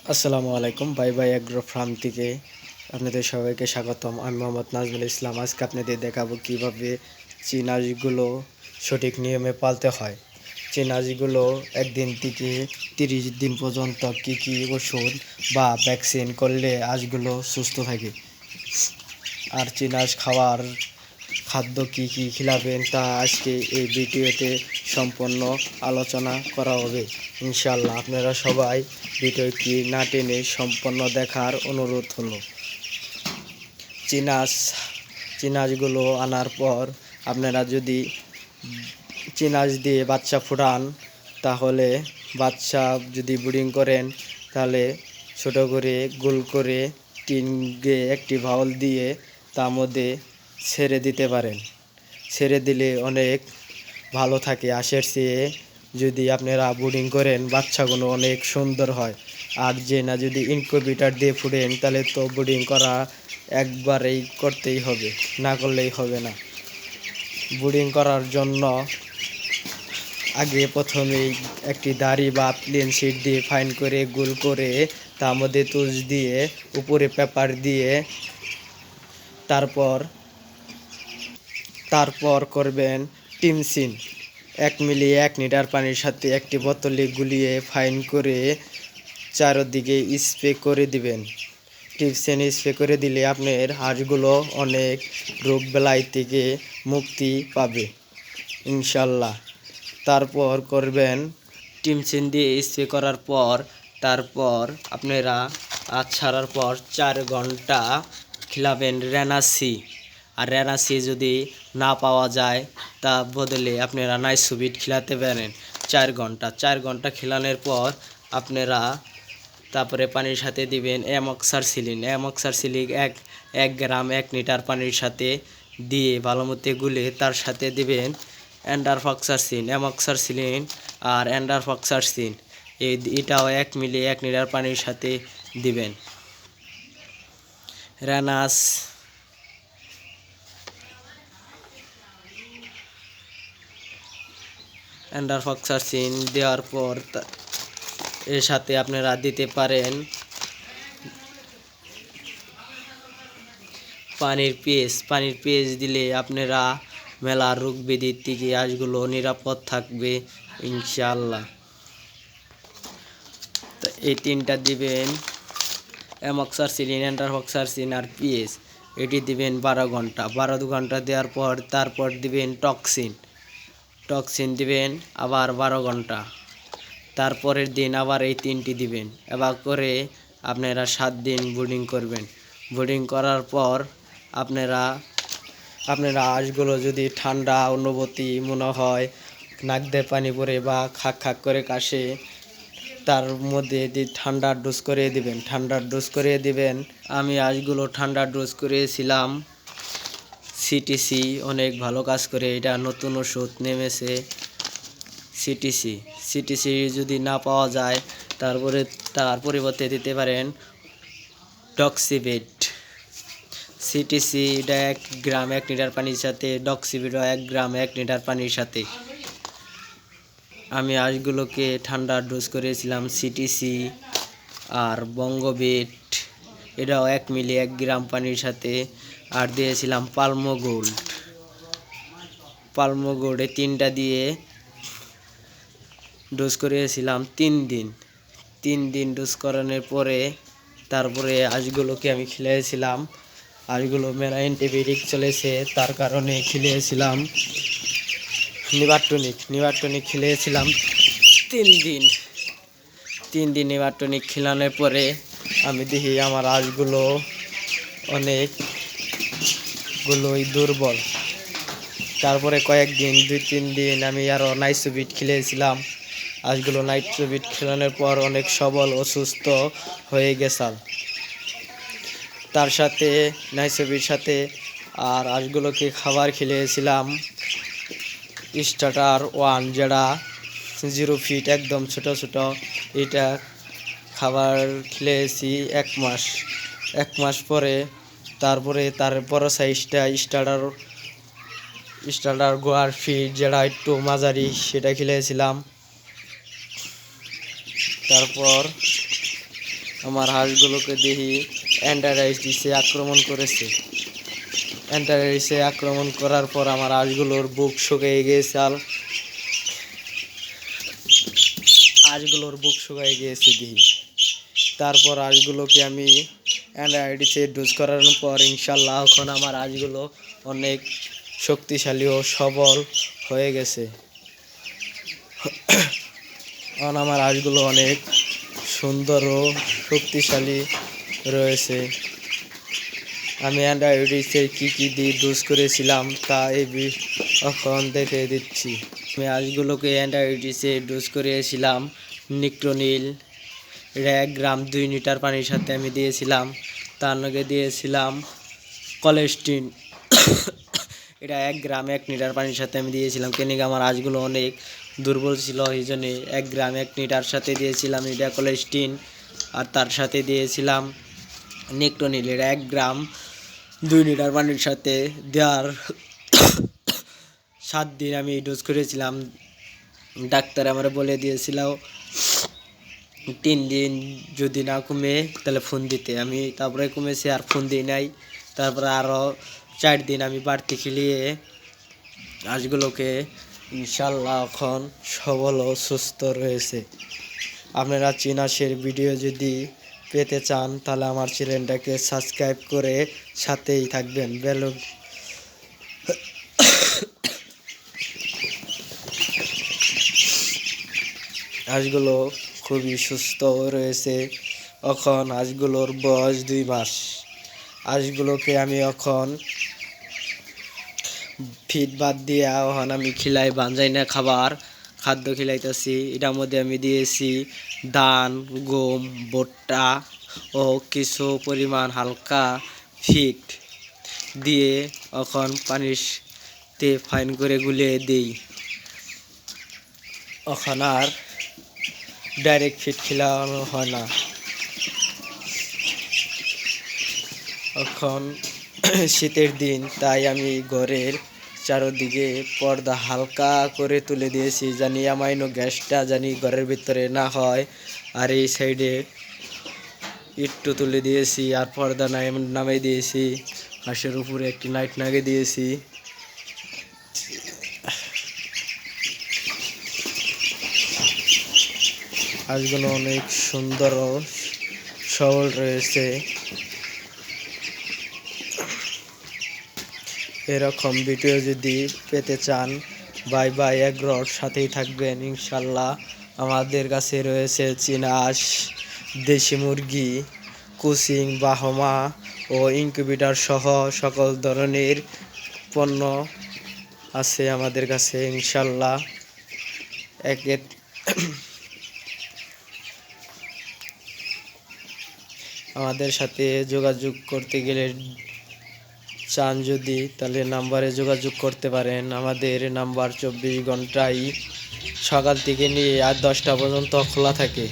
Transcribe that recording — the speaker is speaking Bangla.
আসসালামু আলাইকুম। বাই বাই এগ্রো ফার্ম থেকে আপনাদের সবাইকে স্বাগতম। আমি মোহাম্মদ নাজমুল ইসলাম। আজকে আপনাদের দেখাবো কিভাবে চীন হাঁসগুলো সঠিক নিয়মে পালতে হয়। চীন হাঁসগুলো 1 দিন থেকে 30 দিন পর্যন্ত কী কী ওষুধ বা ভ্যাকসিন করলে হাঁসগুলো সুস্থ থাকে, আর চীন হাঁস খাওয়ার খাদ্য কী কী খিলাবেন তা আজকে এই ভিডিওতে সম্পূর্ণ আলোচনা করা হবে ইনশাআল্লাহ। আপনারা সবাই ভিডিওটি না টেনে সম্পূর্ণ দেখার অনুরোধ হলো। চিনাজগুলো আনার পর আপনারা যদি চিনাজ দিয়ে বাচ্চা ফুটান, তাহলে বাচ্চা যদি ব্রিডিং করেন তাহলে ছোট করে গোল করে টিনকে একটি বাউল দিয়ে তার মধ্যে ছেড়ে দিতে পারেন। ছেড়ে দিলে অনেক ভালো থাকে। হাঁসের চেয়ে যদি আপনারা ব্রিডিং করেন বাচ্চাগুলো অনেক সুন্দর হয়। আর যে না যদি ইনকিউবেটর দিয়ে ফুটেন তাহলে তো ব্রিডিং করা একবারেই করতেই হবে, না করলেই হবে না। ব্রিডিং করার জন্য আগে প্রথমেই একটি দাড়ি বা প্লেন শিট দিয়ে ফাইন করে গোল করে তার মধ্যে তুষ দিয়ে উপরে পেপার দিয়ে তারপর করবেন টিমসিন 1 মিলি 1 লিটার পানির সাথে একটি বোতলে গুলিয়ে ফাইন করে চারদিকে স্প্রে করে দিবেন। টিমসিন স্প্রে করে দিলে আপনার হাঁসগুলো অনেক রোগ বেলাই থেকে মুক্তি পাবে ইনশাল্লাহ। তারপর করবেন টিমসিন দিয়ে স্প্রে করার পর তারপর আপনারা হাত ছাড়ার পর 4 ঘন্টা খিলাবেন রেনাসি। আর রেনাসি যদি না পাওয়া যায় তা বদলে আপনারা নাইসোবিট খিলাতে পারেন 4 ঘন্টা খিলানোর পর আপনারা তারপরে পানির সাথে দিবেন অ্যামক্সারসিলিন 1 গ্রাম 1 লিটার পানির সাথে দিয়ে ভালো মতো গুলে তার সাথে দিবেন অ্যামক্সারসিলিন আর অ্যান্ডারফক্সারসিন এটাও 1 মিলি 1 লিটার পানির সাথে দিবেন। রেনাস অ্যান্ডারফক্সারসিন দেওয়ার পর এর সাথে আপনারা দিতে পারেন পানির পিএইচ দিলে আপনারা মেলা রোগ ব্যাধির থেকে হাঁসগুলো নিরাপদ থাকবে ইনশাআল্লাহ। তো এই 3টা দিবেন অ্যামক্সারসিলিন, অ্যান্ডারফক্সারসিন আর পিএইচ। এটি দিবেন 12 ঘন্টা দেওয়ার পর তারপর দিবেন টক্সিন দিবেন আবার 12 ঘন্টা। তারপরের দিন আবার এই 3টি দিবেন। এবার করে আপনারা 7 দিন ব্রিডিং করবেন। ব্রিডিং করার পর আপনারা হাঁসগুলো যদি ঠান্ডা অনুভূতি মনে হয়, নাক দিয়ে পানি পড়ে বা খাক খাক করে কাশে, তার মধ্যে ঠান্ডার ডোজ করে দিবেন। আমি হাঁসগুলো ঠান্ডার ডোজ করেছিলাম সিটিসি, অনেক ভালো কাজ করে। এটা নতুন ওষুধ নেমেছে সিটিসি যদি না পাওয়া যায় তার পরিবর্তে দিতে পারেন ডক্সিবেট। সিটিসি এটা 1 গ্রাম 1 লিটার পানির সাথে, ডক্সিবেট 1 গ্রাম 1 লিটার পানির সাথে। আমি হাঁসগুলোকে ঠান্ডার ডোজ করেছিলাম সিটিসি আর বঙ্গবেট, এটাও 1 মিলি 1 গ্রাম পানির সাথে। আর দিয়েছিলাম পালমোগোল্ড এই 3টা দিয়ে ডোজ করেছিলাম 3 দিন ডোজ করানোর পরে তারপরে হাঁসগুলোকে আমি খিলিয়েছিলাম। হাঁসগুলো মেলা অ্যান্টিবায়োটিক চলেছে, তার কারণে খিলিয়েছিলাম নিবারটনিক খিলিয়েছিলাম 3 দিন নিবারটনিক খিলানোর পরে আমি দেখি আমার হাঁসগুলো অনেকগুলোই দুর্বল। তারপরে কয়েকদিন 2-3 দিন আমি আরও নাইসোবিট খিলিয়েছিলাম। হাঁসগুলো নাইট্রোবিট খেলানোর পর অনেক সবল ও সুস্থ হয়ে গেছাল। তার সাথে নাইসোবির সাথে আর হাঁসগুলোকে খাবার খিলিয়েছিলাম স্টার্টার 1, যেটা 0 ফিট একদম ছোট। এটা খাবার খিলিয়েছি 1 মাস পরে। তারপরে তার বড় সাইজটা স্টার্টার গোয়ার ফিট, যেটা একটু মাঝারি, সেটা খিলিয়েছিলাম। তারপর আমার হাঁসগুলোকে দেখি অ্যান্টারাইসিসে আক্রমণ করেছে। অ্যান্টারাইসে আক্রমণ করার পর আমার হাঁসগুলোর বুক শুকিয়ে গিয়েছে, আর হাঁসগুলোর বুক শুকিয়ে গিয়েছে দেখি। তারপর হাঁসগুলোকে আমি অ্যান্টারাইসে ডোজ করানোর পর ইনশাল্লাহ এখন আমার হাঁসগুলো অনেক শক্তিশালী ও সবল হয়ে গেছে। এখন আমার হাঁসগুলো অনেক সুন্দর ও শক্তিশালী রয়েছে। আমি অ্যান্টারাইসে কী দিয়ে ডোজ করেছিলাম তা এখন দেখে দিচ্ছি। আমি হাঁসগুলোকে অ্যান্টারাইসে ডোজ করিয়েছিলাম নিক্রোনিল। এটা 1 গ্রাম 2 লিটার পানির সাথে আমি দিয়েছিলাম। তার লগে দিয়েছিলাম কোলেস্টিন। এটা 1 গ্রাম 1 লিটার পানির সাথে আমি দিয়েছিলাম। কেন কি আমার হাঁসগুলো অনেক দুর্বল ছিল, এই জন্য 1 গ্রাম 1 লিটার সাথে দিয়েছিলাম এটা কোলেস্টিন, আর তার সাথে দিয়েছিলাম নিক্রোনিল। এটা 1 গ্রাম 2 লিটার পানির সাথে দেওয়ার 7 দিন আমি ডোজ করেছিলাম। ডাক্তার আমার বলে দিয়েছিল 3 দিন যদি না কমে তাহলে ফোন দিতে। আমি তারপরে কমেছে আর ফোন দিই নাই। তারপরে আরও 4 দিন আমি বাড়তি খেলিয়ে হাঁসগুলোকে ইনশাল্লাহ এখন সবল ও সুস্থ রয়েছে। আপনারা চীন হাঁসের ভিডিও যদি পেতে চান তাহলে আমার চ্যানেলটাকে সাবস্ক্রাইব করে সাথেই থাকবেন। হাঁসগুলো খুবই সুস্থ রয়েছে। এখন হাঁসগুলোর বয়স 2 মাস। হাঁসগুলোকে আমি এখন ফিড বাদ দিয়ে এখন আমি খিলাই বাঞ্জাই না খাদ্য খিলাইতেছি। এটার মধ্যে আমি দিয়েছি ধান, গম, ভুট্টা ও কিছু পরিমাণ হালকা ফিড দিয়ে এখন পানিতে ফাইন করে গুলিয়ে দিই। এখন আর ডাইরেক্ট ফিড খিলানো হয় না। এখন শীতের দিন, তাই আমি ঘরের চারদিকে পর্দা হালকা করে তুলে দিয়েছি, জানি অ্যামাইনো গ্যাসটা জানি ঘরের ভিতরে না হয়। আর এই সাইডে একটু তুলে দিয়েছি, আর পর্দা নামিয়ে দিয়েছি। হাঁসের উপরে একটি লাইট লাগিয়ে দিয়েছি। হাঁসগুলো অনেক সুন্দর ও সবল রয়েছে। এরকম ভিডিও যদি পেতে চান বাই বাই এগ্রোর সাথেই থাকবেন ইনশাল্লাহ। আমাদের কাছে রয়েছে চীনা হাঁস, দেশি মুরগি, কোচিং, বাহমা ও ইনকিউবেটর সহ সকল ধরনের পণ্য আছে আমাদের কাছে ইনশাল্লাহ। আমাদের সাথে যোগাযোগ করতে গেলে চান যদি, তাহলে নাম্বারে যোগাযোগ করতে পারেন। আমাদের নাম্বার 24 ঘন্টাই সকাল থেকে নিয়ে আর 10টা পর্যন্ত খোলা থাকে।